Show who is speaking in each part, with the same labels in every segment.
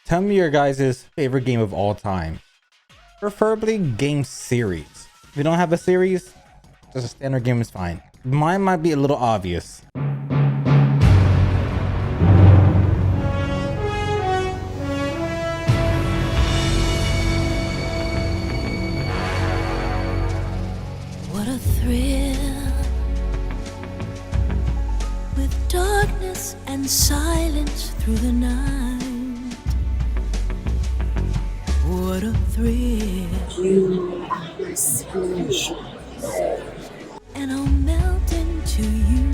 Speaker 1: Tell me your guys' favorite game of all time. Preferably game series. If you don't have a series, just a standard game is fine. Mine might be a little obvious.
Speaker 2: What a thrill, with darkness and silence through the night. What a thrill, and I'll melt into you.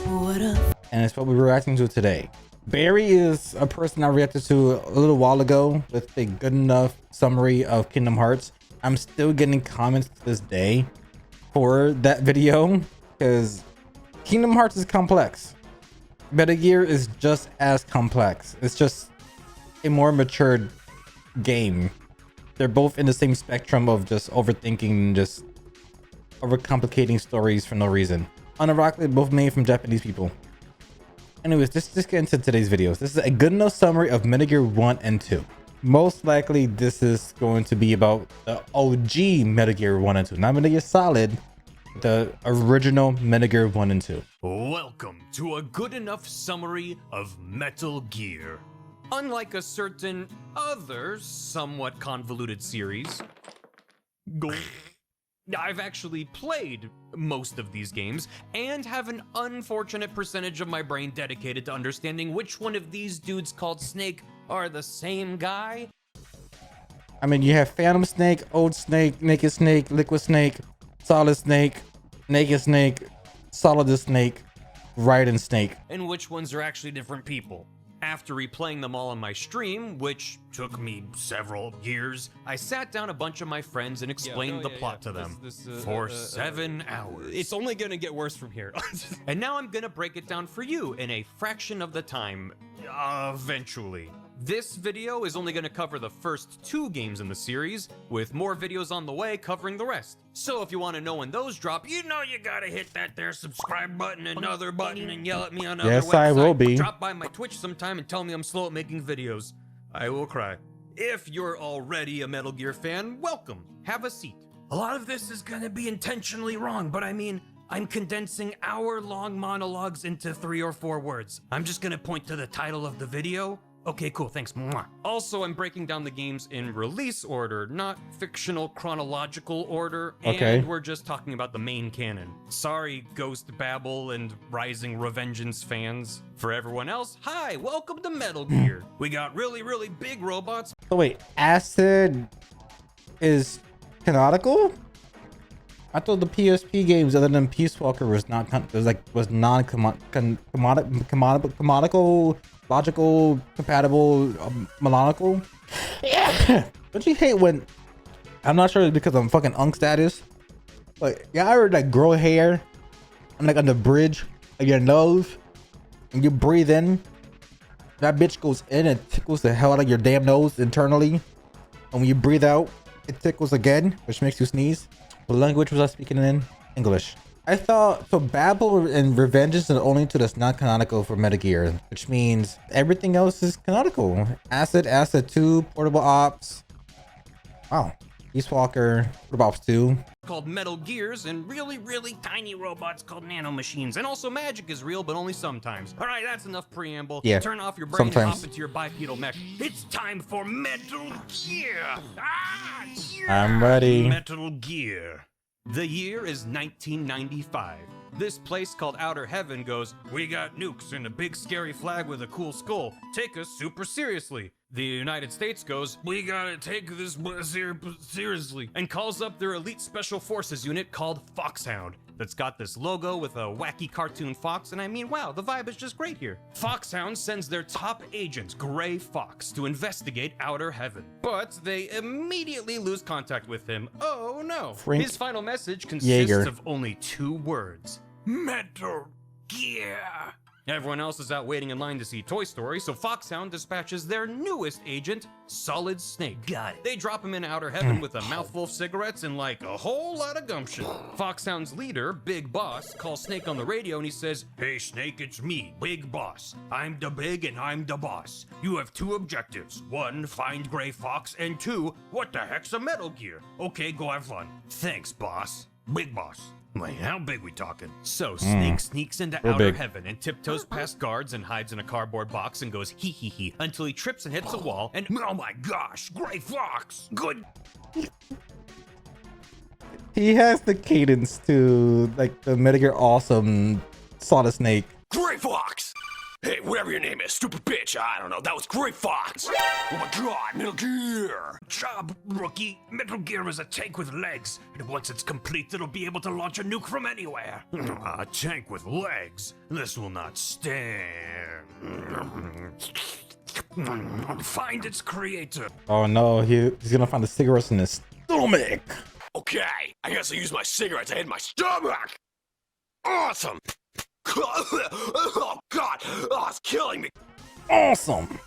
Speaker 2: What a
Speaker 1: And it's what we're reacting to today. Barry is a person I reacted to a little while ago with a good enough summary of Kingdom Hearts. I'm still getting comments to this day for that video because Kingdom Hearts is complex. Metal Gear is just as complex. It's just a more matured game. They're both in the same spectrum of just overthinking and just overcomplicating stories for no reason. Unironically, both made from Japanese people. Anyways, just get into today's videos. This is a good enough summary of Metal Gear 1 and 2. Most likely this is going to be about the OG Metal Gear 1 and 2. Not Metal Gear Solid, the original Metal Gear 1 and 2.
Speaker 3: Welcome to a good enough summary of Metal Gear. Unlike a certain other somewhat convoluted series, I've actually played most of these games and have an unfortunate percentage of my brain dedicated to understanding which one of these dudes called Snake are the same guy.
Speaker 1: I mean, you have Phantom Snake, Old Snake, Naked Snake, Liquid Snake, Solid Snake, Naked Snake, Solid Snake, Raiden Snake.
Speaker 3: And which ones are actually different people. After replaying them all on my stream, which took me several years, I sat down a bunch of my friends and explained the plot to them for 7 hours.
Speaker 4: It's only gonna get worse from here.
Speaker 3: And now I'm gonna break it down for you in a fraction of the time, eventually. This video is only gonna cover the first 2 games in the series, with more videos on the way covering the rest. So if you wanna know when those drop, you know you gotta hit that there subscribe button, another button, and yell at me on other websites.
Speaker 1: Yes, I will be.
Speaker 3: Drop by my Twitch sometime and tell me I'm slow at making videos. I will cry. If you're already a Metal Gear fan, welcome. Have a seat. A lot of this is gonna be intentionally wrong, but I mean, I'm condensing hour-long monologues into 3 or 4 words. I'm just gonna point to the title of the video. Okay, cool, thanks. Mwah. Also, I'm breaking down the games in release order, not fictional chronological order.
Speaker 1: Okay.
Speaker 3: And we're just talking about the main canon. Sorry, Ghost Babel and Rising Revengeance fans. For everyone else, hi, welcome to Metal Gear. We got really, really big robots.
Speaker 1: So wait, Acid is canonical? I thought the PSP games other than Peace Walker was not canonical, logical, compatible, canonical. Yeah. Don't you hate when, I'm not sure it's because I'm fucking unk status, but yeah, I heard like grow hair and like on the bridge of your nose and you breathe in, that bitch goes in and tickles the hell out of your damn nose internally, and when you breathe out it tickles again, which makes you sneeze. What language was I speaking in? English. I thought so. Babel and Revengeance is only to that's not canonical for Metal Gear, which means everything else is canonical. Acid, Acid 2, Portable Ops. Wow. Peace Walker, Portable Ops 2.
Speaker 3: Called Metal Gears, and really, really tiny robots called nanomachines. And also magic is real, but only sometimes. All right, that's enough preamble.
Speaker 1: Yeah,
Speaker 3: Turn off your brain and
Speaker 1: sometimes.
Speaker 3: hop into your bipedal mech. It's time for Metal Gear. Ah, yeah.
Speaker 1: I'm ready.
Speaker 3: Metal Gear. The year is 1995. This place called Outer Heaven goes, we got nukes and a big scary flag with a cool skull. Take us super seriously. The United States goes, we gotta take this seriously, and calls up their elite special forces unit called Foxhound. That's got this logo with a wacky cartoon fox, and I mean, wow, the vibe is just great here. Foxhound sends their top agent, Gray Fox, to investigate Outer Heaven. But they immediately lose contact with him. Oh no.
Speaker 1: Frank
Speaker 3: His final message consists
Speaker 1: Jaeger.
Speaker 3: of only 2 words. Metal Gear. Everyone else is out waiting in line to see Toy Story, so Foxhound dispatches their newest agent, Solid Snake.
Speaker 5: Got it.
Speaker 3: They drop him in outer heaven with a mouthful of cigarettes and like a whole lot of gumption. Foxhound's leader, Big Boss, calls Snake on the radio and he says, "Hey Snake, it's me, Big Boss. I'm the big and I'm the boss. You have 2 objectives. 1, find Gray Fox, and 2, what the heck's a Metal Gear? Okay, go have fun. Thanks, boss. Big Boss." Wait, how big we talking? So Snake sneaks into
Speaker 1: Real
Speaker 3: outer
Speaker 1: big.
Speaker 3: heaven and tiptoes past guards and hides in a cardboard box and goes hee hee hee until he trips and hits a wall and oh my gosh, Gray Fox! Good.
Speaker 1: He has the cadence to like the Metal Gear Awesome Solid Snake.
Speaker 5: Gray Fox! Hey, whatever your name is, stupid bitch, I don't know, that was Gray Fox! Oh my god, Metal Gear!
Speaker 3: Job, rookie. Metal Gear is a tank with legs, and once it's complete, it'll be able to launch a nuke from anywhere. A tank with legs? This will not stand. Find its creator.
Speaker 1: Oh no, he's gonna find the cigarettes in his stomach.
Speaker 5: Okay, I guess I'll use my cigarettes to hit my stomach! Awesome! Oh god, oh, it's killing me!
Speaker 1: Awesome.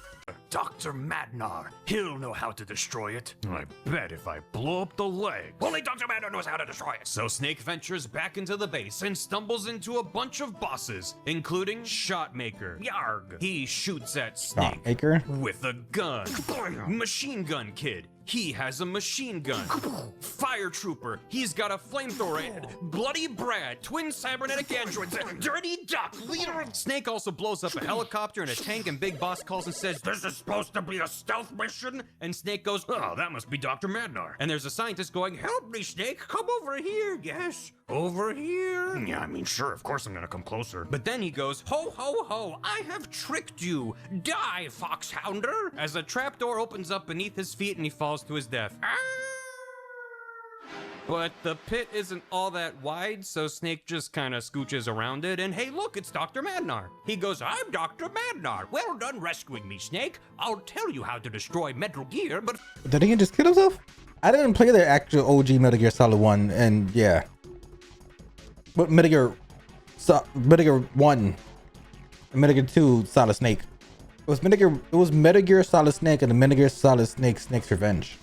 Speaker 3: Dr. Madnar. He'll know how to destroy it. I bet if I blow up the leg. Only Dr. Madnar knows how to destroy it. So Snake ventures back into the base and stumbles into a bunch of bosses, including Shotmaker. Yarg. He shoots at Snake
Speaker 1: Maker.
Speaker 3: with a gun. Machine Gun Kid. He has a machine gun. Fire Trooper. He's got a flamethrower. And Bloody Brad. Twin cybernetic androids. Dirty Duck. Leader of... Snake also blows up a helicopter and a tank, and Big Boss calls and says, "This is supposed to be a stealth mission?" And Snake goes, "Oh, that must be Dr. Madnar." And there's a scientist going, "Help me, Snake. Come over here. Yes, over here." Yeah, I mean, sure, of course I'm gonna come closer. But then he goes, "Ho, ho, ho. I have tricked you. Die, Foxhounder." As a trapdoor opens up beneath his feet and he falls to his death. But the pit isn't all that wide, so Snake just kind of scooches around it, and hey look, it's Dr. Madnar. He goes, "I'm Dr. Madnar. Well done rescuing me, Snake. I'll tell you how to destroy Metal Gear, but..."
Speaker 1: Did he just kill himself? I didn't play the actual OG Metal Gear Solid 1, and yeah. But Metal Gear 1 and Metal Gear 2 Solid Snake. It was Metal Gear Solid Snake and the Metal Gear Solid Snake Snake's Revenge.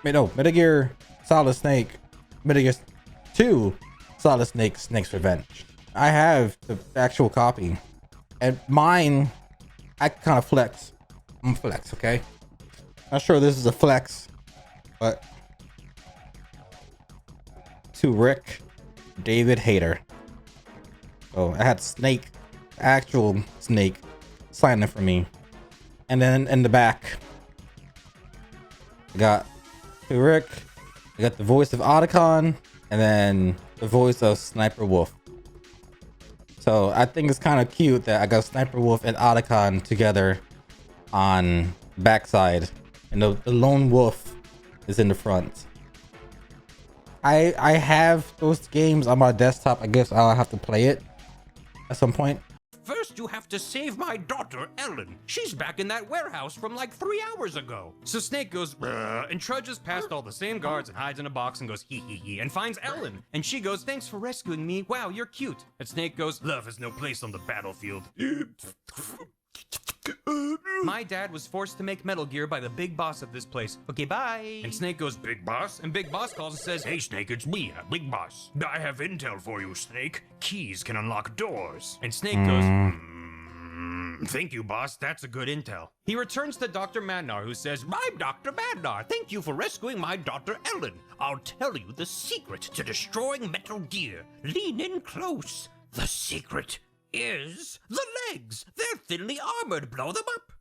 Speaker 1: Wait, no, Metal Gear Solid Snake, Metal Gear 2 Solid Snake Snake's Revenge. I have the actual copy, and mine, I kind of flex. I'm flex, okay? Not sure this is a flex, but to Rick David Hayter. So I had Snake, actual Snake, signing for me, and then in the back, I got to Rick. I got the voice of Otacon, and then the voice of Sniper Wolf. So I think it's kind of cute that I got Sniper Wolf and Otacon together on backside, and the lone wolf is in the front. I have those games on my desktop. I guess I'll have to play it at some point.
Speaker 3: "First, you have to save my daughter, Ellen. She's back in that warehouse from like 3 hours ago." So Snake goes, and trudges past all the same guards and hides in a box and goes, hee hee hee, and finds Ellen. And she goes, "Thanks for rescuing me. Wow, you're cute." And Snake goes, "Love has no place on the battlefield. My dad was forced to make Metal Gear by the big boss of this place. Okay, bye." And Snake goes, "Big Boss?" And Big Boss calls and says, "Hey Snake, it's me, Big Boss. I have intel for you, Snake. Keys can unlock doors." And Snake goes, "Thank you, boss. That's a good intel." He returns to Dr. Madnar, who says, "I'm Dr. Madnar. Thank you for rescuing my daughter Ellen. I'll tell you the secret to destroying Metal Gear. Lean in close. The secret is the legs. They're thinly armored. Blow them up."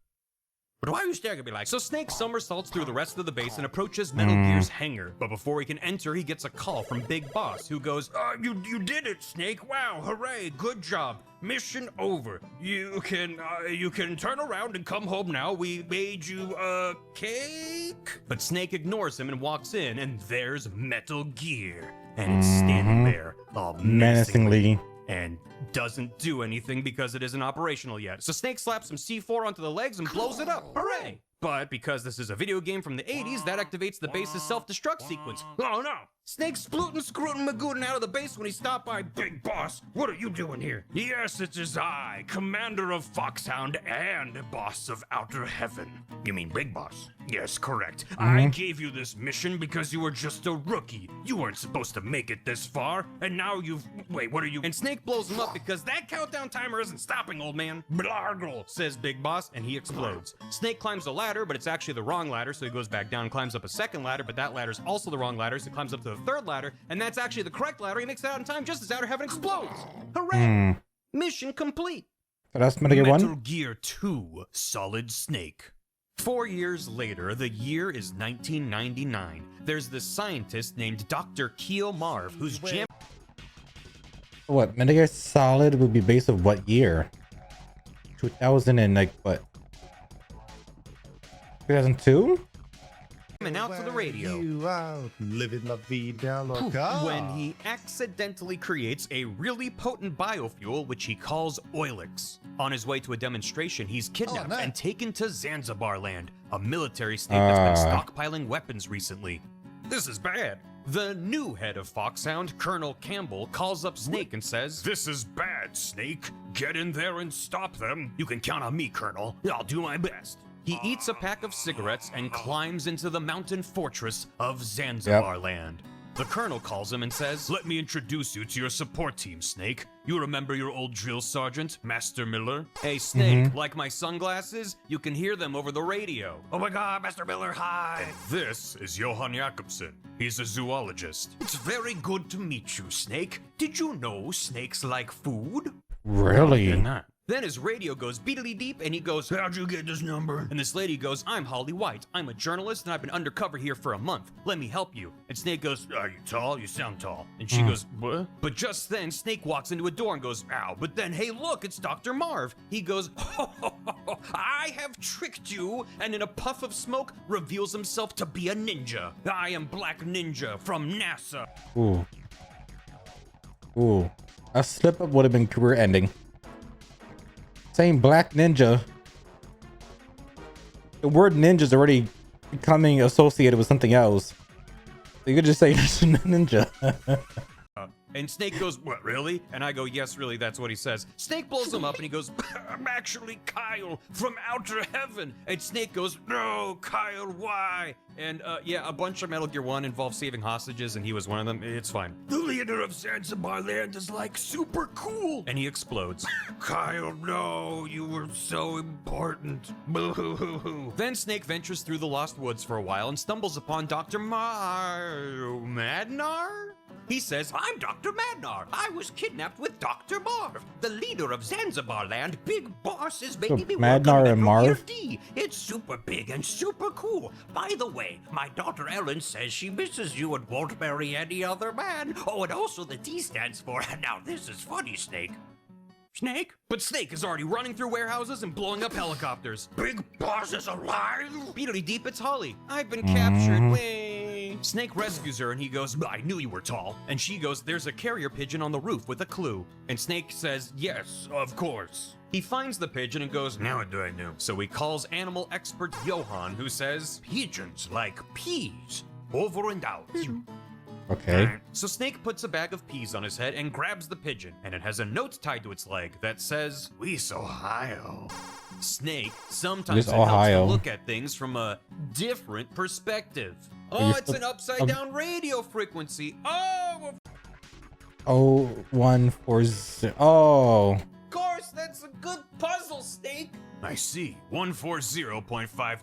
Speaker 3: But why are you staring at me like? So Snake somersaults through the rest of the base and approaches Metal Gear's hangar. But before he can enter, he gets a call from Big Boss, who goes, You did it, Snake. Wow, hooray, good job. Mission over. You can turn around and come home now. We made you a cake." But Snake ignores him and walks in, and there's Metal Gear. And it's standing there, all menacingly. And doesn't do anything because it isn't operational yet. So Snake slaps some C4 onto the legs and blows it up. Hooray! But because this is a video game from the 80s, that activates the base's self-destruct sequence. Oh no! Snake splootin' scrootin' magootin' out of the base when he stopped by. Big boss, what are you doing here? Yes, it is I, commander of Foxhound and boss of Outer Heaven. You mean Big Boss? Yes, correct. I gave you this mission because you were just a rookie. You weren't supposed to make it this far, and now you've... Wait, what are you... And Snake blows him up because that countdown timer isn't stopping, old man. Blargle, says Big Boss, and he explodes. Snake climbs a ladder, but it's actually the wrong ladder, so he goes back down and climbs up a second ladder, but that ladder's also the wrong ladder, so he climbs up to the third ladder, and that's actually the correct ladder. He makes it out in time just as Outer Heaven explodes. Hooray! Mission complete.
Speaker 1: So that's Metal Gear 1?
Speaker 3: Metal Gear 2, Solid Snake. 4 years later, the year is 1999. There's this scientist named Dr. Keo Marv, who's jam-
Speaker 1: What, Metal Gear Solid would be based on what year? 2000 and like what? 2002?
Speaker 3: jamming out to the radio.
Speaker 6: You out, living la vida loca.
Speaker 3: When he accidentally creates a really potent biofuel, which he calls Oilix. On his way to a demonstration, he's kidnapped
Speaker 6: nice.
Speaker 3: and taken to Zanzibar Land, a military state that's been stockpiling weapons recently. This is bad. The new head of Foxhound, Colonel Campbell, calls up Snake and says, "This is bad, Snake. Get in there and stop them. You can count on me, Colonel. I'll do my best." He eats a pack of cigarettes and climbs into the mountain fortress of Zanzibar Land. The colonel calls him and says, "Let me introduce you to your support team, Snake. You remember your old drill sergeant, Master Miller? Hey, Snake, like my sunglasses? You can hear them over the radio." "Oh my god, Master Miller, hi!" "And this is Johan Jakobsen. He's a zoologist." "It's very good to meet you, Snake. Did you know snakes like food?"
Speaker 1: Really?
Speaker 3: Did not. Then his radio goes beatly deep and he goes, "How'd you get this number?" And this lady goes, "I'm Holly White. I'm a journalist and I've been undercover here for a month. Let me help you." And Snake goes, "Are you tall? You sound tall." And she goes, "What?" But just then Snake walks into a door and goes, "Ow." But then, hey, look, it's Dr. Marv. He goes, "I have tricked you," and in a puff of smoke reveals himself to be a ninja. "I am Black Ninja from NASA."
Speaker 1: Ooh. Ooh. A slip up would have been career ending. Saying Black Ninja. The word ninja is already becoming associated with something else. So you could just say ninja.
Speaker 3: And Snake goes, "What, really?" And I go, "Yes, really, that's what he says." Snake blows him up and he goes, "I'm actually Kyle from Outer Heaven." And Snake goes, "No, Kyle, why?" And yeah, a bunch of Metal Gear 1 involved saving hostages and he was one of them. It's fine. "The leader of Zanzibar Land is like super cool." And he explodes. "Kyle, no, you were so important." Boo-hoo-hoo-hoo. Then Snake ventures through the Lost Woods for a while and stumbles upon Dr. Madnar? He says, "I'm Dr. Madnar. I was kidnapped with Dr. Marv. The leader of Zanzibar Land, Big Boss, is making me work
Speaker 1: Madnar
Speaker 3: on
Speaker 1: and
Speaker 3: Metal Gear
Speaker 1: Marv?
Speaker 3: D. It's super big and super cool. By the way, my daughter Ellen says she misses you and won't marry any other man. Oh, and also the D stands for, now this is funny, Snake." Snake? But Snake is already running through warehouses and blowing up helicopters. "Big Boss is alive?" Beatly deep, it's Holly. "I've been captured." Way. Snake rescues her and he goes, "I knew you were tall." And she goes, "There's a carrier pigeon on the roof with a clue." And Snake says, "Yes, of course." He finds the pigeon and goes, "Now what do I do?" So he calls animal expert Johan, who says, "Pigeons like peas. Over and out."
Speaker 1: Okay.
Speaker 3: So Snake puts a bag of peas on his head and grabs the pigeon, and it has a note tied to its leg that says, "We's Ohio." Snake sometimes
Speaker 1: We's
Speaker 3: it helps to
Speaker 1: Ohio.
Speaker 3: look at things from a different perspective. Oh, it's an upside down radio frequency. Oh,
Speaker 1: Oh, 140. Oh.
Speaker 3: of course, that's a good puzzle, Snake. I see. 140.5.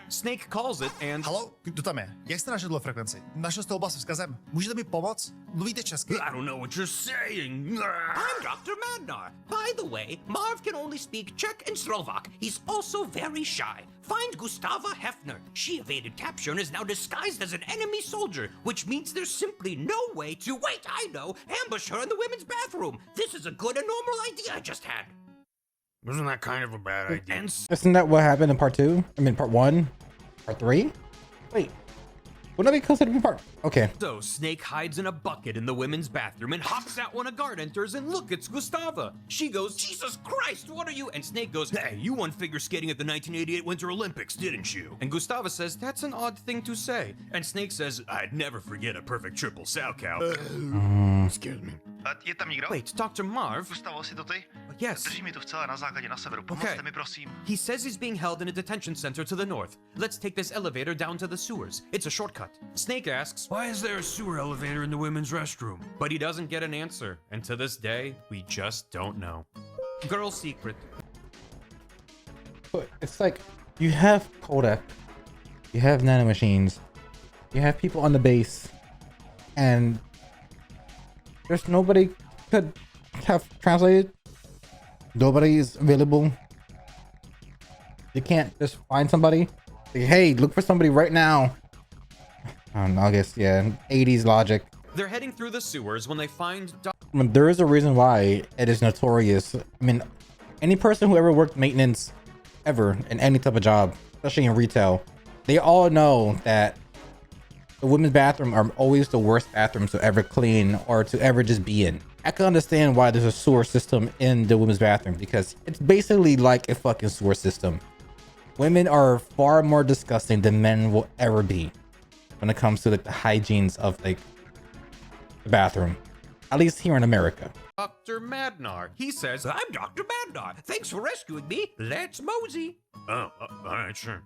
Speaker 3: Snake calls it and...
Speaker 6: Halo, kdo tam je? Jak jste našli tuhle frekvenci? Našel jste oblast s vzkazem. Můžete mi pomoct? Mluvíte česky?
Speaker 3: I don't know what you're saying. I'm Dr. Madnar. By the way, Marv can only speak Czech and Slovak. He's also very shy. Find Gustava Hefner. She evaded capture and is now disguised as an enemy soldier, which means there's simply no way to... Wait, I know! Ambush her in the women's bathroom. This is a good and normal idea I just had. Wasn't that kind of a bad idea? And
Speaker 1: Isn't that what happened in part 2? I mean, part 1? Part 3? Wait. Wouldn't that be considered part? Okay.
Speaker 3: So Snake hides in a bucket in the women's bathroom and hops out when a guard enters, and look, it's Gustava. She goes, Jesus Christ, what are you? And Snake goes, hey, you won figure skating at the 1988 Winter Olympics, didn't you? And Gustava says, that's an odd thing to say. And Snake says, I'd never forget a perfect triple salchow. Excuse me.
Speaker 6: Je tam někdo?
Speaker 3: Wait, Dr. Marv?
Speaker 6: Gustavo, si to ty?
Speaker 3: Yes.
Speaker 6: Drží mi tu v celé na základě na severu. Pomozte mi, prosím.
Speaker 3: He says he's being held in a detention center to the north. Let's take this elevator down to the sewers. It's a shortcut. Snake asks, why is there a sewer elevator in the women's restroom? But he doesn't get an answer. And to this day, we just don't know. Girl secret.
Speaker 1: But it's like, you have Kodak, you have nanomachines, you have people on the base, and there's nobody could have translated. Nobody is available. You can't just find somebody. Like, hey, look for somebody right now. I guess, yeah, 80s logic.
Speaker 3: They're heading through the sewers when they find
Speaker 1: I mean, there is a reason why it is notorious. I mean, any person who ever worked maintenance ever in any type of job, especially in retail, they all know that the women's bathroom are always the worst bathrooms to ever clean or to ever just be in. I can understand why there's a sewer system in the women's bathroom, because it's basically like a fucking sewer system. Women are far more disgusting than men will ever be when it comes to like the hygienes of like the bathroom, at least here in America.
Speaker 3: Dr. Madnar. He says, I'm Dr. Madnar. Thanks for rescuing me. Let's mosey. Oh, all right, sure.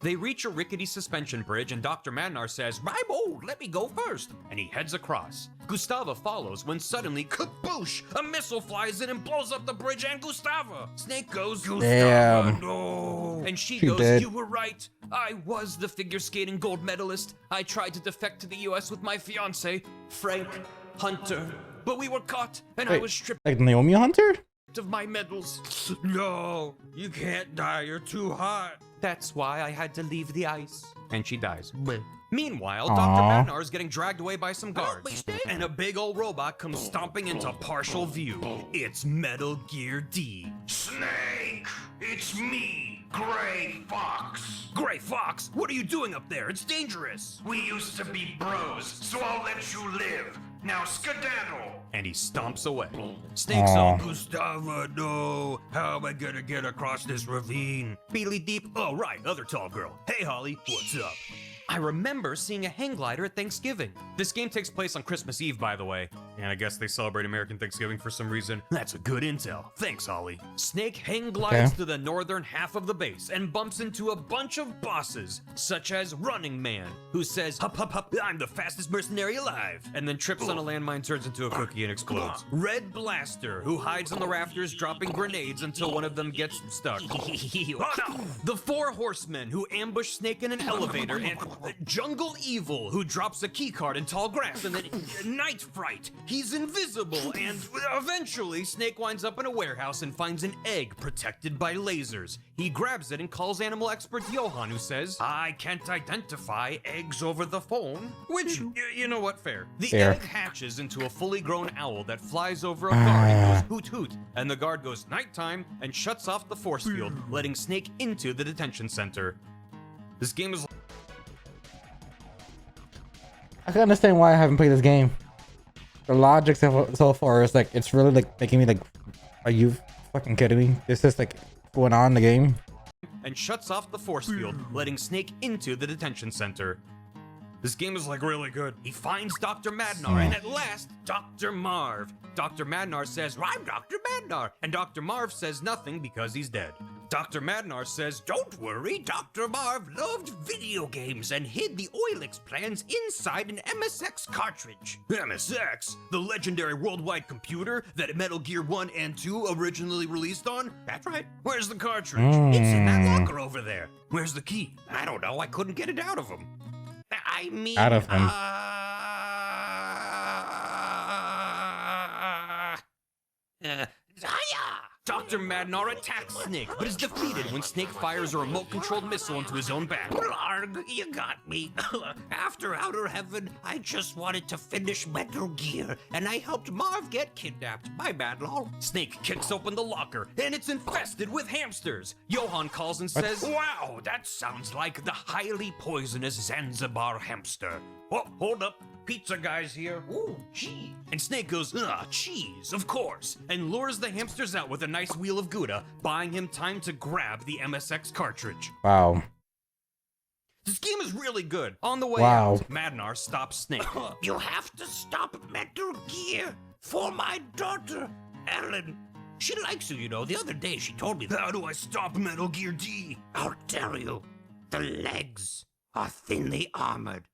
Speaker 3: They reach a rickety suspension bridge, and Dr. Madnar says, I'm old, let me go first. And he heads across. Gustava follows when suddenly, kaboosh, a missile flies in and blows up the bridge and Gustava. Snake goes, Gustava,
Speaker 1: Damn.
Speaker 3: no. And she
Speaker 1: She
Speaker 3: goes,
Speaker 1: dead.
Speaker 3: you were right. I was the figure skating gold medalist. I tried to defect to the US with my fiance, Frank Hunter. But we were caught, and I
Speaker 1: Wait,
Speaker 3: was stripped
Speaker 1: like Naomi Hunter?
Speaker 3: of my medals. No, you can't die, you're too hot. That's why I had to leave the ice. And she dies. Meanwhile, Dr.
Speaker 1: Aw.
Speaker 3: Madnar is getting dragged away by some guards. And a big old robot comes stomping into partial view. It's Metal Gear D.
Speaker 5: Snake! It's me, Gray Fox!
Speaker 3: Gray Fox, what are you doing up there? It's dangerous.
Speaker 5: We used to be bros, so I'll let you live. Now skedaddle!
Speaker 3: And he stomps away. Snake's
Speaker 1: Aw.
Speaker 3: all, Gustava, no. How am I gonna get across this ravine? Beely Deep, oh right, other tall girl. Hey Holly, what's up? I remember seeing a hang glider at Thanksgiving. This game takes place on Christmas Eve, by the way. And I guess they celebrate American Thanksgiving for some reason. That's a good intel. Thanks, Holly. Snake hang glides
Speaker 1: Okay.
Speaker 3: to the northern half of the base and bumps into a bunch of bosses, such as Running Man, who says, hup, hup, hup, I'm the fastest mercenary alive, and then trips on a landmine, turns into a cookie, and explodes. Red Blaster, who hides on the rafters dropping grenades until one of them gets stuck. The Four Horsemen, who ambush Snake in an elevator, and Jungle Evil, who drops a keycard in tall grass, and then Night Fright, he's invisible, and eventually Snake winds up in a warehouse and finds an egg protected by lasers. He grabs it and calls animal expert Johan, who says, I can't identify eggs over the phone, which, you know what, fair. The
Speaker 1: Fair.
Speaker 3: egg hatches into a fully grown owl that flies over a guard and goes hoot hoot, and the guard goes nighttime and shuts off the force field, letting Snake into the detention center. This game is
Speaker 1: I can understand why I haven't played this game. The logic so far is like, it's really like making me like, are you fucking kidding me? This is like going on in the game.
Speaker 3: and shuts off the force field, letting Snake into the detention center. This game is like really good. He finds Dr. Madnar, and at last, Dr. Marv. Dr. Madnar says, I'm Dr. Madnar, and Dr. Marv says nothing because he's dead. Dr. Madnar says, don't worry, Dr. Marv loved video games and hid the Oilix plans inside an MSX cartridge. MSX? The legendary worldwide computer that Metal Gear 1 and 2 originally released on? That's right. Where's the cartridge? It's in that locker over there. Where's the key? I don't know, I couldn't get it out of him. I mean,
Speaker 1: Out of him.
Speaker 3: Zaya! Dr. Dr. Madnar attacks Snake, but is defeated when Snake fires a remote-controlled missile into his own back.
Speaker 7: Blarg, you got me. After Outer Heaven, I just wanted to finish Metal Gear, and I helped Marv get kidnapped. My bad, lol.
Speaker 3: Snake kicks open the locker, and it's infested with hamsters. Johan calls and says,
Speaker 7: Wow, that sounds like the highly poisonous Zanzibar hamster. Oh, hold up. Pizza guy's here. Ooh, cheese.
Speaker 3: and Snake goes, cheese, of course, and lures the hamsters out with a nice wheel of Gouda, buying him time to grab the MSX cartridge.
Speaker 1: Wow.
Speaker 3: The scheme is really good. On the way
Speaker 1: Wow.
Speaker 3: out, Madnar stops Snake.
Speaker 7: You have to stop Metal Gear for my daughter, Ellen. She likes you know. The other day she told me that.
Speaker 3: How do I stop Metal Gear D?
Speaker 7: I'll tell you. The legs are thinly armored.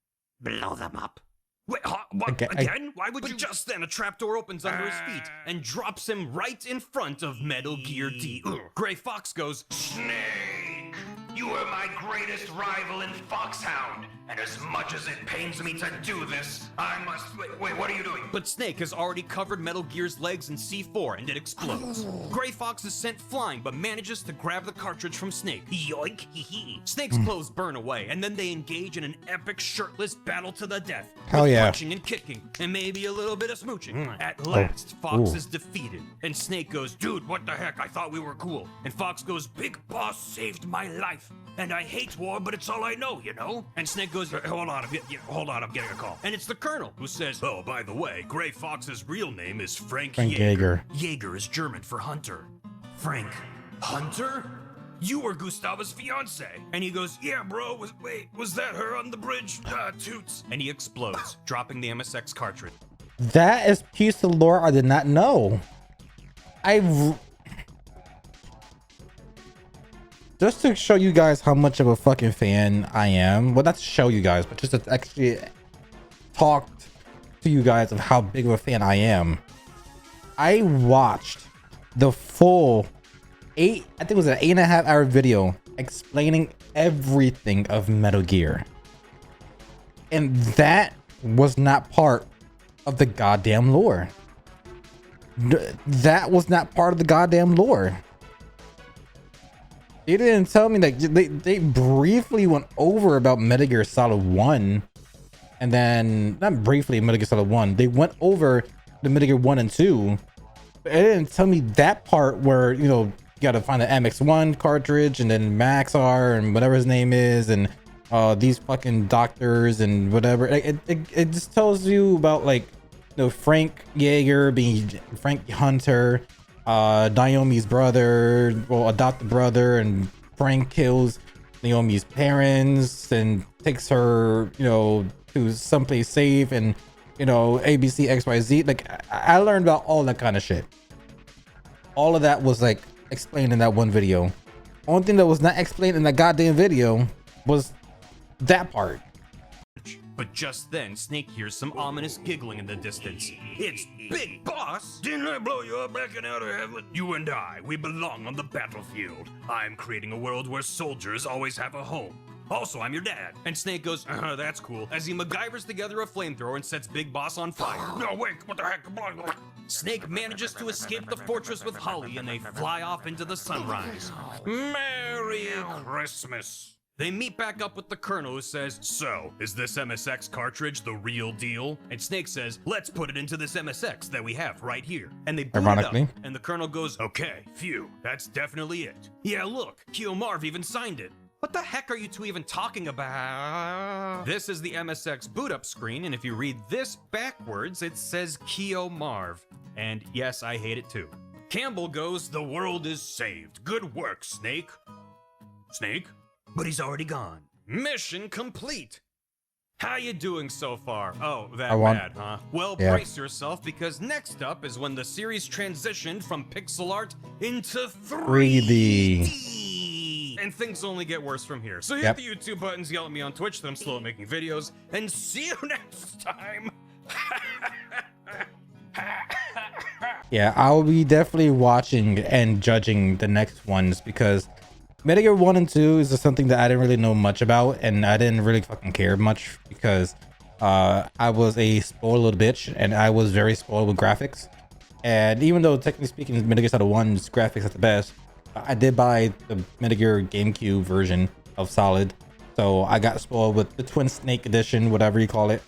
Speaker 7: Blow them up.
Speaker 3: Wait, what?
Speaker 1: Okay,
Speaker 3: Again? Why would you? Just then, a trapdoor opens under his feet and drops him right in front of Metal Gear D. Gray Fox goes,
Speaker 8: Snake! You are my greatest rival in Foxhound, and as much as it pains me to do this, I must... Wait, what are you doing?
Speaker 3: but Snake has already covered Metal Gear's legs in C4 and it explodes. Gray Fox is sent flying but manages to grab the cartridge from Snake.
Speaker 7: Yoink, hee hee.
Speaker 3: Snake's clothes burn away, and then they engage in an epic shirtless battle to the death.
Speaker 1: Hell
Speaker 3: with
Speaker 1: yeah.
Speaker 3: punching and kicking, and maybe a little bit of smooching. At last, Fox
Speaker 1: Ooh.
Speaker 3: is defeated, and Snake goes, "Dude, what the heck? I thought we were cool." And Fox goes, "Big Boss saved my life, and I hate war, but it's all I know, you know?" And Snake goes, hold on, I'm getting a call." And it's the Colonel who says, "Oh, by the way, Gray Fox's real name is Frank
Speaker 1: Jaeger.
Speaker 3: Jaeger is German for hunter." Frank, hunter? You were Gustava's fiance. And he goes, "Yeah, bro, was that her on the bridge? Toots." And he explodes, dropping the MSX cartridge.
Speaker 1: That is piece of lore I did not know. Just to show you guys how much of a fucking fan I am. Well, not to show you guys, but just to actually talk to you guys of how big of a fan I am. I watched the full I think it was an 8.5 hour video explaining everything of Metal Gear. And that was not part of the goddamn lore. That was not part of the goddamn lore. They didn't tell me that they briefly went over about Metal Gear Solid 1. And then, not briefly Metal Gear Solid 1, they went over the Metal Gear 1 and 2. But it didn't tell me that part where, you know, you gotta find the MX1 cartridge and then Maxar and whatever his name is and these fucking doctors and whatever. It just tells you about, like, you know, Frank Jaeger being Frank Hunter, Naomi's brother, well, adopted brother, and Frank kills Naomi's parents and takes her, you know, to someplace safe, and, you know, ABC XYZ. Like, I learned about all that kind of shit. All of that was, like, explained in that one video. Only thing that was not explained in that goddamn video was that part.
Speaker 3: But just then, Snake hears some ominous giggling in the distance. It's Big Boss!
Speaker 8: Didn't I blow you up back in Outer Heaven? You and I, we belong on the battlefield. I'm creating a world where soldiers always have a home. Also, I'm your dad.
Speaker 3: And Snake goes, "That's cool," as he MacGyvers together a flamethrower and sets Big Boss on fire.
Speaker 8: No, wait, what the heck?
Speaker 3: Snake manages to escape the fortress with Holly, and they fly off into the sunrise. Merry Christmas! They meet back up with the Colonel, who says, "So, is this MSX cartridge the real deal?" And Snake says, "Let's put it into this MSX that we have right here." And they boot it
Speaker 1: Ironically.
Speaker 3: up, and the Colonel goes, "Okay, phew, that's definitely it. Yeah, look, Keo Marv even signed it. What the heck are you two even talking about?" This is the MSX boot up screen, and if you read this backwards, it says Keo Marv. And yes, I hate it too. Campbell goes, "The world is saved. Good work, Snake." Snake? But he's already gone. Mission complete. How you doing so far? Oh, that bad, huh? Well,
Speaker 1: Yeah.
Speaker 3: brace yourself, because next up is when the series transitioned from pixel art into 3D. And things only get worse from here. So hit
Speaker 1: Yep.
Speaker 3: the YouTube buttons, yell at me on Twitch that I'm slow at making videos, and see you next time.
Speaker 1: Yeah, I'll be definitely watching and judging the next ones, because Metal Gear 1 and 2 is just something that I didn't really know much about, and I didn't really fucking care much, because I was a spoiled little bitch, and I was very spoiled with graphics. And even though technically speaking, Metal Gear Solid 1's graphics at the best, I did buy the Metal Gear GameCube version of Solid. So I got spoiled with the Twin Snake edition, whatever you call it.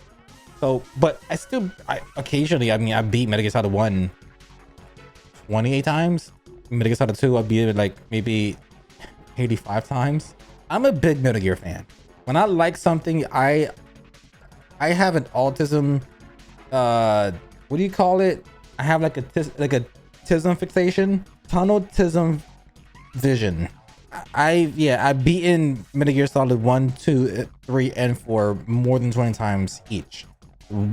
Speaker 1: So, but I occasionally, I mean, I beat Metal Gear Solid 1 28 times. Metal Gear Solid 2, I beat it like maybe 85 times. I'm a big Metal Gear fan. When I like something, I have an autism, what do you call it? I have like a tism fixation, tunnel-tism vision. I've beaten Metal Gear Solid 1, 2, 3, and 4 more than 20 times each.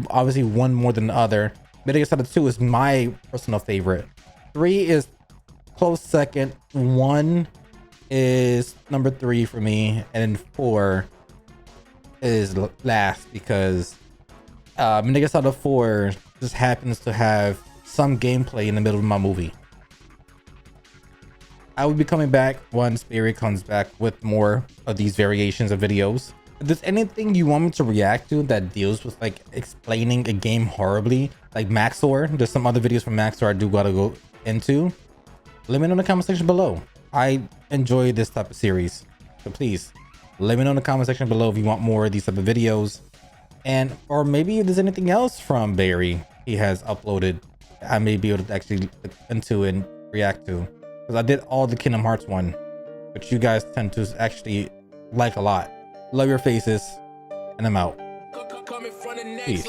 Speaker 1: Obviously, one more than the other. Metal Gear Solid 2 is my personal favorite. 3 is close second. 1 is number 3 for me, and then 4 is last because Metal Gear Solid 4 just happens to have some gameplay in the middle of my movie. I will be coming back once Barry comes back with more of these variations of videos. If there's anything you want me to react to that deals with like explaining a game horribly, like Maxor, there's some other videos from Maxor I do gotta go into. Let me know in the comment section below. I enjoy this type of series, so please let me know in the comment section below if you want more of these type of videos, and or maybe if there's anything else from Barry he has uploaded I may be able to actually look into and react to, because I did all the Kingdom Hearts one, which you guys tend to actually like a lot. Love your faces, and I'm out. Peace.